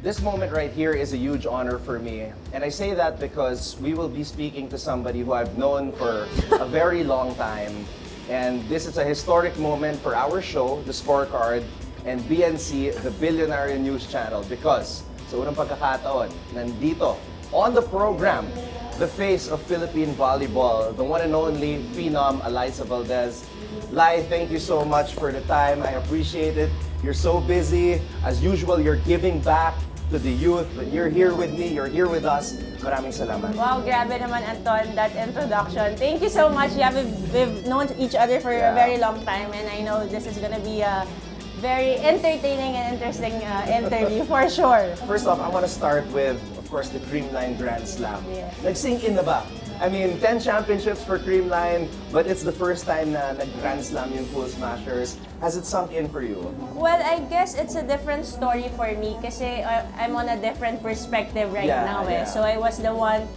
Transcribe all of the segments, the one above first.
This moment right here is a huge honor for me. And I say that because we will be speaking to somebody who I've known for a very long time. And this is a historic moment for our show, The Scorecard, and BNC, the Billionaire News Channel. Because sa unang pagkakataon, nandito, on the program, the face of Philippine volleyball, the one and only Phenom, Alyssa Valdez. Lai, thank you so much for the time. I appreciate it. You're so busy. As usual, you're giving back to the youth, but you're here with me, you're here with us. Maraming salamat. Wow, grabe naman, Anton, that introduction. Thank you so much. Yeah, we've known each other for a very long time, and I know this is gonna be a very entertaining and interesting interview for sure. First off, I want to start with, of course, the Creamline Grand Slam. Yeah. Nag-sink in na ba? I mean, 10 championships for Creamline, but it's the first time na nag-Grand Slam yung Pool Smashers. Has it sunk in for you? Well, I guess it's a different story for me kasi I'm on a different perspective right now. So I was the one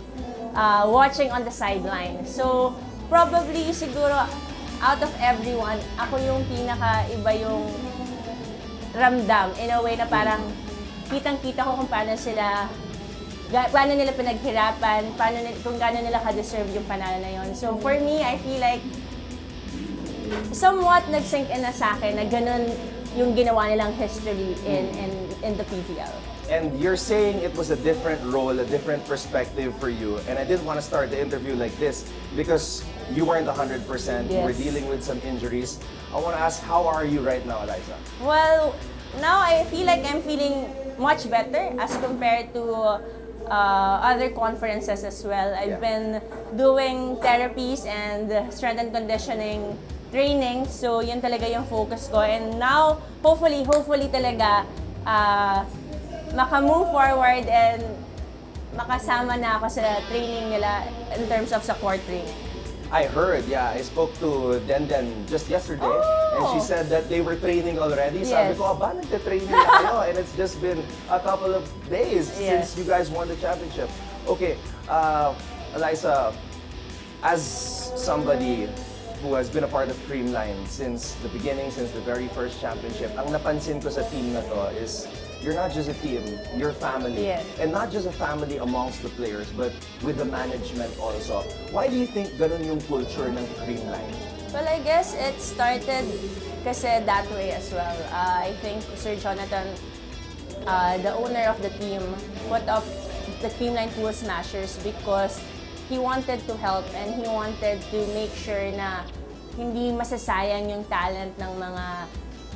watching on the sideline. So probably siguro out of everyone, ako yung pinaka-iba yung ramdam in a way na parang kitang-kita ko kung paano nila pinaghirapan, kung gaano nila ka-deserve yung panalo na yun. So for me, I feel like somewhat nag-sink in na sa akin na ganun yung ginawa nilang history in the PVL. And you're saying it was a different role, a different perspective for you. And I didn't want to start the interview like this because you weren't 100%. You were dealing with some injuries. I want to ask, how are you right now, Alyssa? Well, now I feel like I'm feeling much better as compared to other conferences as well. I've been doing therapies and strength and conditioning training, so yun talaga yung focus ko. And now, hopefully talaga maka-move forward and makasama na ako sa training nila in terms of sa court training. I heard, I spoke to Denden just yesterday, and she said that they were training already. Sabi ko, ba, nagte-training na kayo? And it's just been a couple of days since you guys won the championship. Okay, Alyssa, as somebody who has been a part of Creamline since the beginning, since the very first championship, ang napansin ko sa team na to is you're not just a team, you're family. And not just a family amongst the players, but with the management also. Why do you think ganun yung culture ng Creamline? Well, I guess it started kasi that way as well. I think Sir Jonathan, the owner of the team, put up the Creamline Pool Smashers because he wanted to help and he wanted to make sure na hindi masasayang yung talent ng mga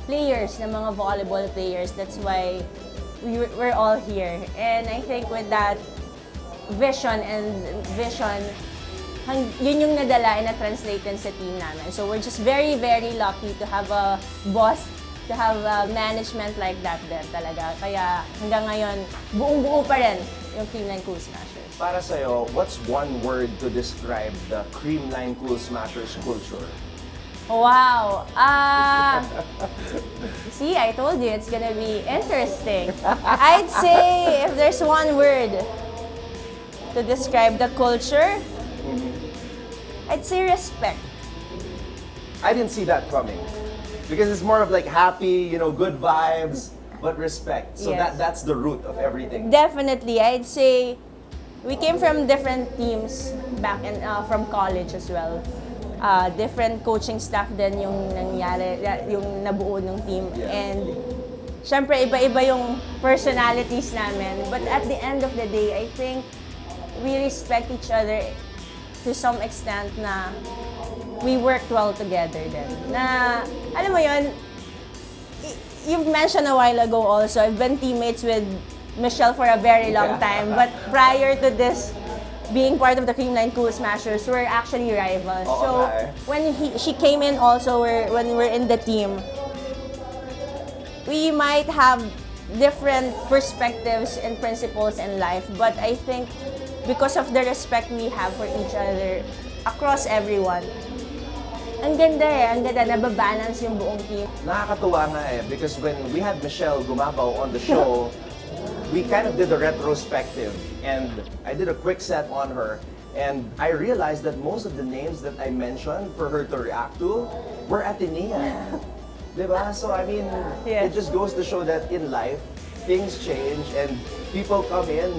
players, ng mga volleyball players. That's why we're all here. And I think with that vision, yun yung nadala and na-translate sa team namin. So we're just very, very lucky to have a boss, to have a management like that din talaga. Kaya hanggang ngayon, buong-buo pa rin yung Creamline Pool Smashers. Para sa'yo, what's one word to describe the Creamline Pool Smashers culture? Wow! See, I told you it's gonna be interesting. I'd say if there's one word to describe the culture, I'd say respect. I didn't see that coming. Because it's more of like happy, good vibes, but respect. So that's the root of everything. Definitely. I'd say we came from different teams back from college as well. Different coaching staff din yung nangyari, yung nabuo ng team. And syempre, iba-iba yung personalities namin. But at the end of the day, I think we respect each other to some extent na we worked well together din. Na, alam mo yun, you've mentioned a while ago also, I've been teammates with Michelle for a very long time. But prior to this, being part of the Creamline Pool Smashers, we're actually rivals. So when she came in also, when we're in the team, we might have different perspectives and principles in life, but I think because of the respect we have for each other across everyone, ang ganda nababalance yung buong team. Nakakatuwa nga because when we had Michelle Gumabaw on the show, we kind of did a retrospective and I did a quick set on her and I realized that most of the names that I mentioned for her to react to were Atenea. Diba? So I mean, it just goes to show that in life, things change and people come in,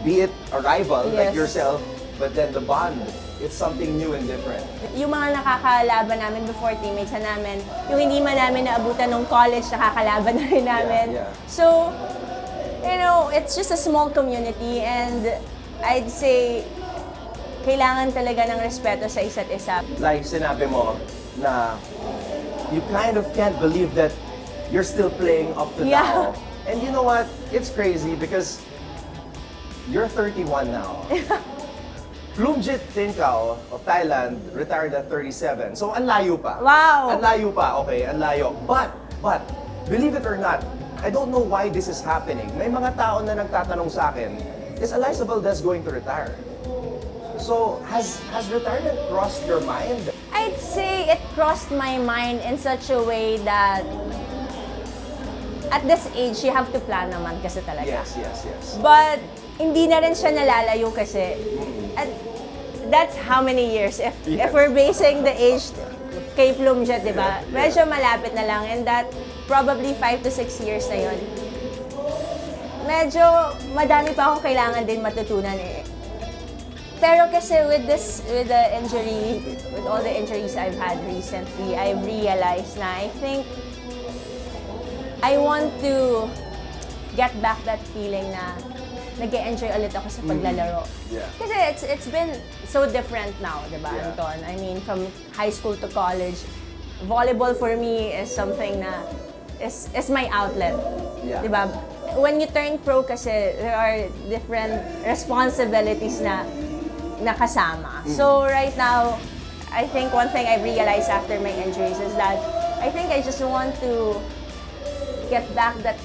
be it a rival like Yes. yourself, but then the bond, it's something new and different. Yung mga nakakalaban namin before, teammates na namin, yung hindi man namin naabutan nung college, nakakalaban na rin namin. Yeah. So, you know, it's just a small community and I'd say, kailangan talaga ng respeto sa isa't isa. Like sinabi mo na you kind of can't believe that you're still playing up to Yeah. now. And you know what? It's crazy because you're 31 now. Plumjit Tinkao of Thailand retired at 37. So, ang layo pa. Wow! Ang layo pa, okay, ang layo. But, believe it or not, I don't know why this is happening. May mga tao na nagtatanong sa akin, is Alyssa Valdez going to retire? So, has retirement crossed your mind? I'd say it crossed my mind in such a way that at this age, you have to plan naman kasi talaga. Yes. But hindi na rin siya nalalayo kasi. At that's how many years? If we're basing the age kay Plumjet, di ba? Medyo malapit na lang and that probably 5 to 6 years na yun. Medyo madami pa akong kailangan din matutunan eh. Pero kasi with the injury, with all the injuries I've had recently, I've realized na I think I want to get back that feeling na nag-e-enjoy ulit ako sa paglalaro. Yeah. Kasi it's been so different now, di ba, Yeah. Anton? I mean, from high school to college, volleyball for me is something na is my outlet. Yeah. Di ba? When you turn pro kasi, there are different responsibilities na nakasama. So right now, I think one thing I realized after my injuries is that I think I just want to get back that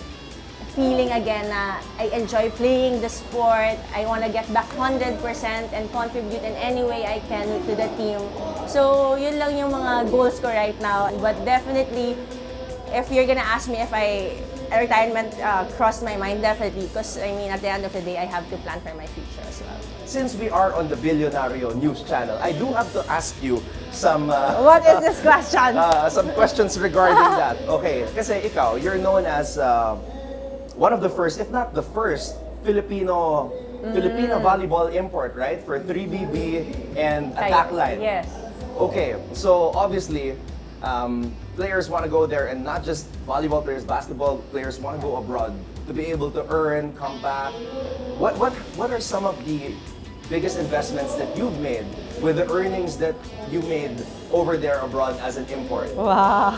feeling again na I enjoy playing the sport. I want to get back 100% and contribute in any way I can to the team. So, yun lang yung mga goals ko right now. But definitely, if you're gonna ask me if retirement crossed my mind, definitely. Because, I mean, at the end of the day, I have to plan for my future as well. Since we are on the Billionario News Channel, I do have to ask you some What is this question? some questions regarding that. Okay, kasi ikaw, you're known as one of the first, if not the first, Filipino volleyball import, right? For 3BB and Attack Line. Yes. Okay, so obviously, players want to go there, and not just volleyball players, basketball players want to go abroad to be able to earn, come back. What are some of the biggest investments that you've made with the earnings that you made over there abroad as an import? Wow.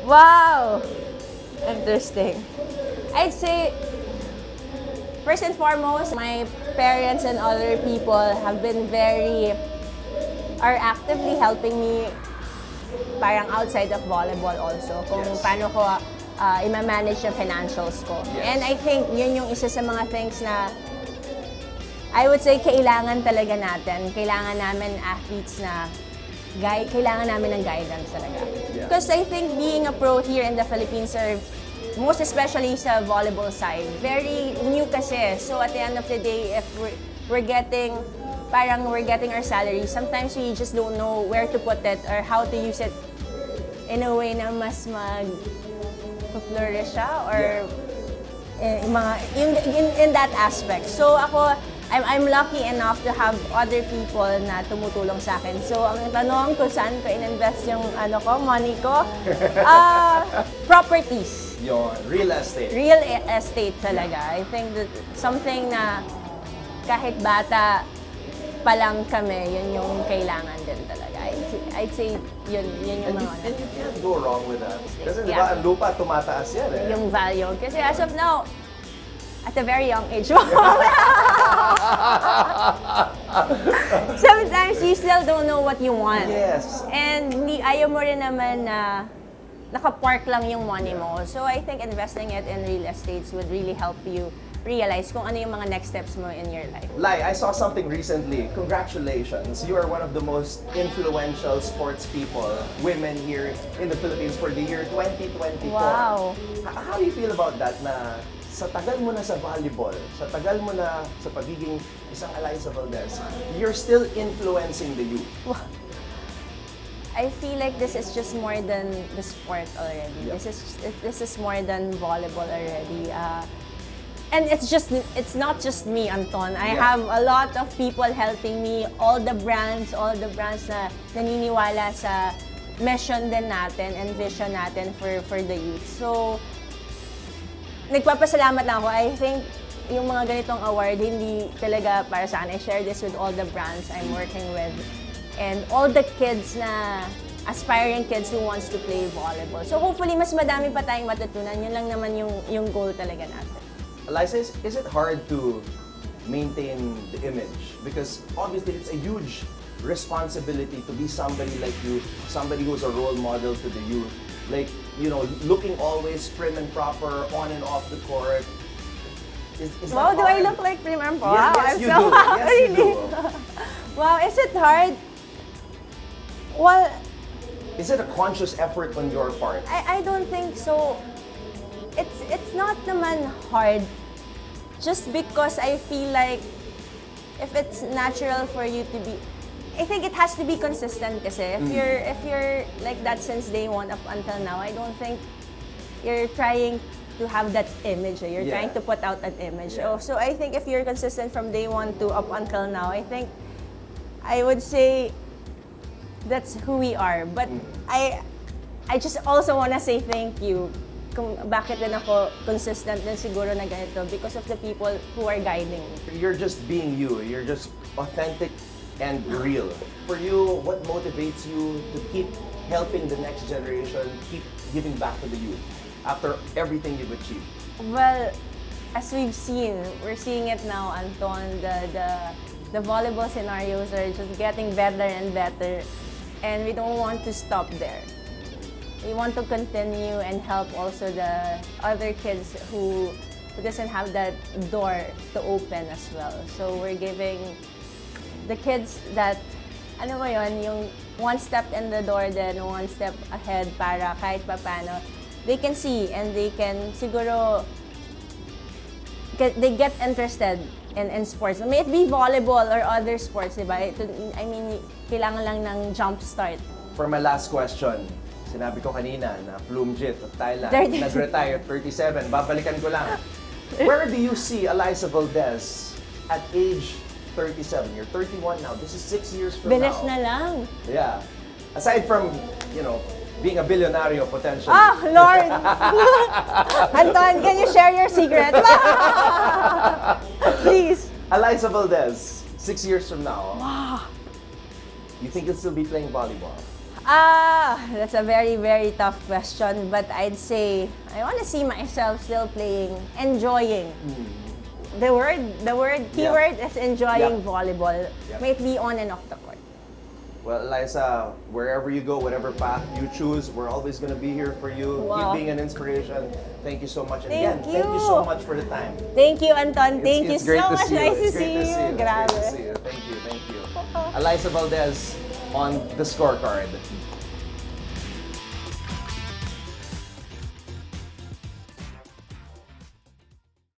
Wow. Interesting. I'd say, first and foremost, my parents and other people are actively helping me parang outside of volleyball also, kung Yes. paano ko i-manage yung financials ko. Yes. And I think yun yung isa sa mga things na I would say kailangan talaga natin. Kailangan namin athletes na kailangan namin ng guidance talaga. Yeah. Because I think being a pro here in the Philippines, most especially sa volleyball side, very new kasi. So at the end of the day, if we're getting our salary, sometimes we just don't know where to put it or how to use it in a way na mas mag-flourish siya or in that aspect. So ako, I'm lucky enough to have other people na tumutulong sa akin. So ang tanong kung saan ko in-invest yung money ko, properties. Your real estate. Real estate talaga. I think that something na kahit bata pa lang kami, yun yung kailangan din talaga. I'd say yun yung And mga you can't go wrong with that. Kasi di Yeah. ba, ang lupa tumataas yan eh. yung value. Kasi as of now, at a very young age, sometimes you still don't know what you want. Yes. And ayaw mo rin naman na nakapark lang yung money mo. So I think investing it in real estates would really help you realize kung ano yung mga next steps mo in your life. Lai, I saw something recently. Congratulations. You are one of the most influential sports people, women here in the Philippines for the year 2024. Wow. How do you feel about that na sa tagal mo na sa volleyball, sa tagal mo na sa pagiging isang Alyssa Valdez, you're still influencing the youth? I feel like this is just more than the sport already. Yeah. This is more than volleyball already. And it's not just me, Anton. I have a lot of people helping me. All the brands na naniniwala sa mission din natin and vision natin for the youth. So, nagpapasalamat lang ako. I think yung mga ganitong award, hindi talaga para sa akin. I share this with all the brands I'm working with. And all the kids na aspiring kids who wants to play volleyball. So hopefully, mas madami pa tayong matutunan. Yun lang naman yung goal talaga natin. Alyssa, is it hard to maintain the image? Because obviously, it's a huge responsibility to be somebody like you, somebody who's a role model to the youth. Like, you know, looking always prim and proper on and off the court. Is Wow, that do I hard? look like prim and Yes, proper? Wow, yes, I'm you so do. Yes, you really. do. Wow, is it hard? Well, Is it a conscious effort on your part? I don't think so. It's not naman hard. Just because I feel like if it's natural for you to be, I think it has to be consistent kasi. If you're like that since day one up until now, I don't think you're trying to have that image. You're trying to put out that image. Yeah. So I think if you're consistent from day one to up until now, I think I would say that's who we are. But I just also want to say thank you kung bakit din ako consistent din siguro na ganito because of the people who are guiding me. You're just being you. You're just authentic and real. For you, what motivates you to keep helping the next generation, keep giving back to the youth after everything you've achieved? Well, as we've seen, we're seeing it now, Anton. The volleyball scenarios are just getting better and better, and we don't want to stop there. We want to continue and help also the other kids who doesn't have that door to open as well. So we're giving the kids that, ano mo yun, yung one step in the door then one step ahead para kahit papano, they can see and they can siguro, they get interested in sports. May it be volleyball or other sports, diba? I mean, kailangan lang ng jump start. For my last question, sinabi ko kanina na Plumjit of Thailand, 37. nag-retire at 37. Babalikan ko lang. Where do you see Alyssa Valdez at age 37? You're 31 now. This is 6 years from Bilis now. na lang. Yeah. Aside from, you know, being a billionaire potentially. Ah, Lord! Anton, can you share your secret? Please. Alyssa Valdez, 6 years from now. Wow. You think you'll still be playing volleyball? That's a very, very tough question. But I'd say I want to see myself still playing, enjoying. The keyword is enjoying volleyball. Yep. May it be on and off the court. Well, Alyssa, wherever you go, whatever path you choose, we're always going to be here for you. Wow. Keep being an inspiration. Thank you so much. And Thank again, thank you so you. much for the time. Thank you, Anton. Thank you It's great to so much. see you. Nice to It's great see you. It's great Grabe. to see you. Thank you. Alyssa Valdez on the Scorecard.